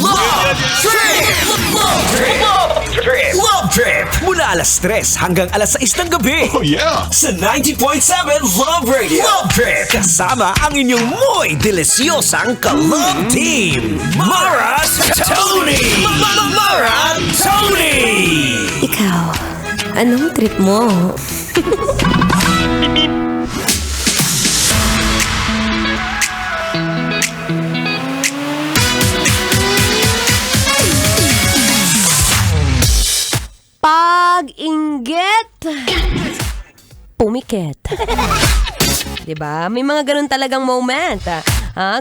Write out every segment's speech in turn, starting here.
Love Trip! Love Trip! Love Trip! Mula alas 3 hanggang alas 6 ng gabi. Oh yeah! Sa 90.7 Love Radio. Love Trip! Kasama ang inyong muy delisyosang ka-love team. Mara Tony! Mara Tony! Ikaw, anong trip mo? Pag-inggit, pumikit. Diba? May mga ganun talagang moment.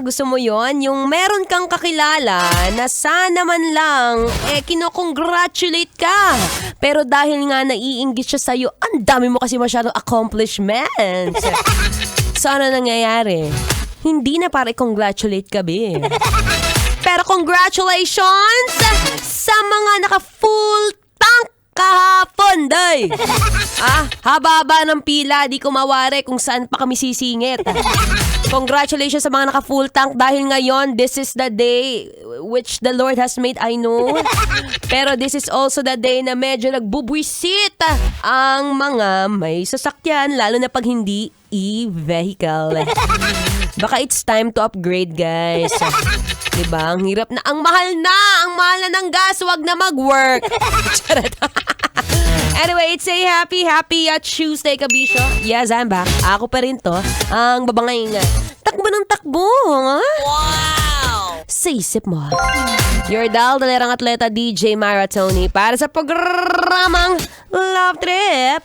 Gusto mo yon? Yung meron kang kakilala na sana man lang, kinocongratulate ka. Pero dahil nga naiinggit siya sa'yo, ang dami mo kasi masyadong accomplishments. Sana nangyayari? Hindi na para i-congratulate ka, be. Pero congratulations sa mga naka-full tank kahapon, day! Haba-haba ng pila, di ko mawari kung saan pa kami sisingit. Congratulations sa mga naka-full tank dahil ngayon, this is the day which the Lord has made, I know. Pero this is also the day na medyo nagbubwisit ang mga may sasakyan, lalo na pag hindi e-vehicle. Baka it's time to upgrade, guys. Diba? Ang hirap na. Ang mahal na ng gas. Wag na mag-work. Anyway, it's a happy Tuesday, kabisyo. Yes, I'm back. Ako pa rin to. Ang babangay nga. Takbo ng takbo. Ha? Wow! Sa isip mo. Your dalerang atleta DJ Mara Tony para sa programang Love Trip.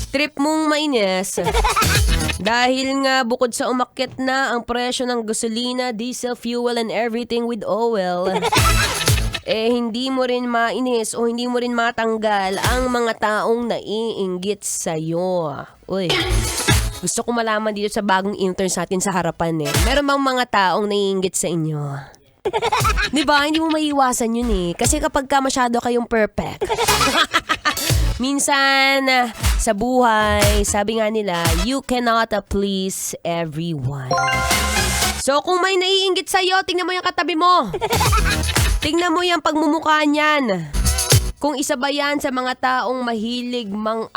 Trip mong mainis. Dahil nga bukod sa umakyat na ang presyo ng gasolina, diesel, fuel, and everything with oil, hindi mo rin mainis o hindi mo rin matanggal ang mga taong naiinggit sa'yo. Uy, gusto ko malaman dito sa bagong interns natin sa harapan Meron bang mga taong naiinggit sa inyo? Diba? Hindi mo maiiwasan yun Kasi kapag ka masyado kayong perfect, minsan, sa buhay, sabi nga nila, you cannot please everyone. So, kung may naiinggit sa'yo, tingnan mo yung katabi mo. Tingnan mo yung pagmumukha niyan. Kung isa ba yan sa mga taong mahilig mang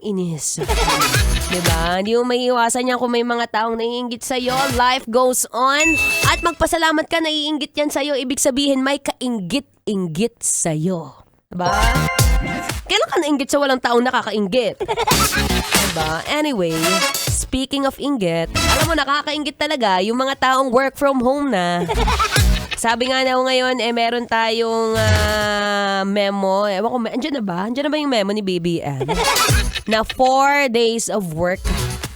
inis. Diba? Hindi mo maiiwasan yan kung may mga taong naiinggit sa'yo. Life goes on. At magpasalamat ka, naiinggit yan sa'yo. Ibig sabihin, may kainggit sa'yo. Diba? Kailan ka nainggit sa walang taong nakakainggit? Diba? Anyway, speaking of inggit, alam mo, nakakainggit talaga yung mga taong work from home na. Sabi nga na ngayon, meron tayong memo. Ewan ko, andyan na ba? Andyan na ba yung memo ni BBM? Na 4 days of work,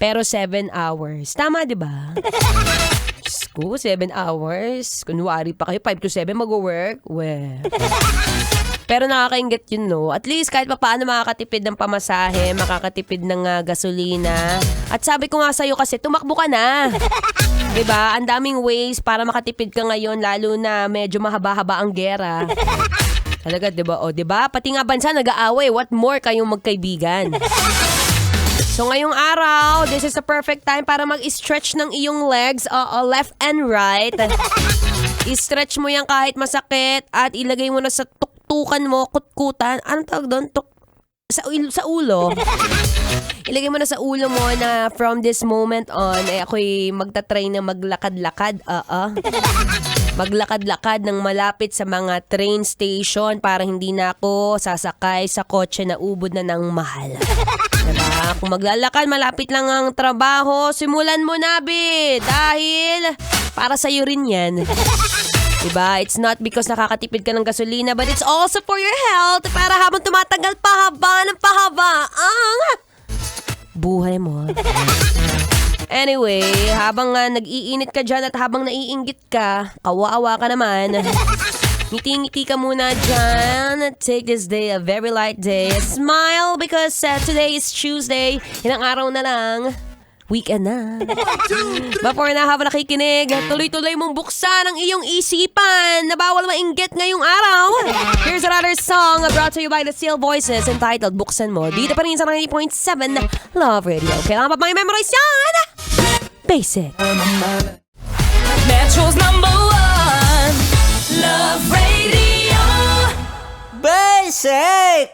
pero 7 hours. Tama, di ba? Ko, 7 hours. Kunwari pa kayo, 5 to 7 mag-work. Pero nakakainggit yun, no? At least kahit pa paano makakatipid ng pamasahe, makakatipid ng gasolina. At sabi ko nga sa'yo kasi, tumakbo ka na. Diba? Ang daming ways para makatipid ka ngayon, lalo na medyo mahaba-haba ang gera. Talaga, diba? O, diba? Pati nga bansa nag-aaway. What more kayong magkaibigan? So, ngayong araw, this is the perfect time para mag-stretch ng iyong legs, left and right. I-stretch mo yan kahit masakit at ilagay mo na sa tuktukan mo, kutkutan. Anong tawag doon? Sa ulo. Ilagay mo na sa ulo mo na from this moment on, ako'y magta-try na maglakad-lakad. Maglakad-lakad ng malapit sa mga train station para hindi na ako sasakay sa kotse na ubod na ng mahal. Diba? Kung maglalakad, malapit lang ang trabaho, simulan mo na, be. Dahil para sa'yo rin yan. Diba? It's not because nakakatipid ka ng gasolina, but it's also for your health para habang tumatagal pahaba ng pahaba ang buhay mo. Anyway, habang nag-iinit ka dyan at habang naiinggit ka, kawawa ka naman. Ngiti-ngiti ka muna dyan. Take this day a very light day. Smile because today is Tuesday. Ilang araw na lang. Weekend na. Before na habang nakikinig, tuloy-tuloy mong buksan ang iyong isipan na bawal mainggit ngayong araw. Here's what Brothers song brought to you by the Steel Voices entitled Buksan Mo. Dito pa rin sa 90.7 Love Radio. Kailangan pa memorize yan? Basic. Metro's number one, Love Radio. Basic!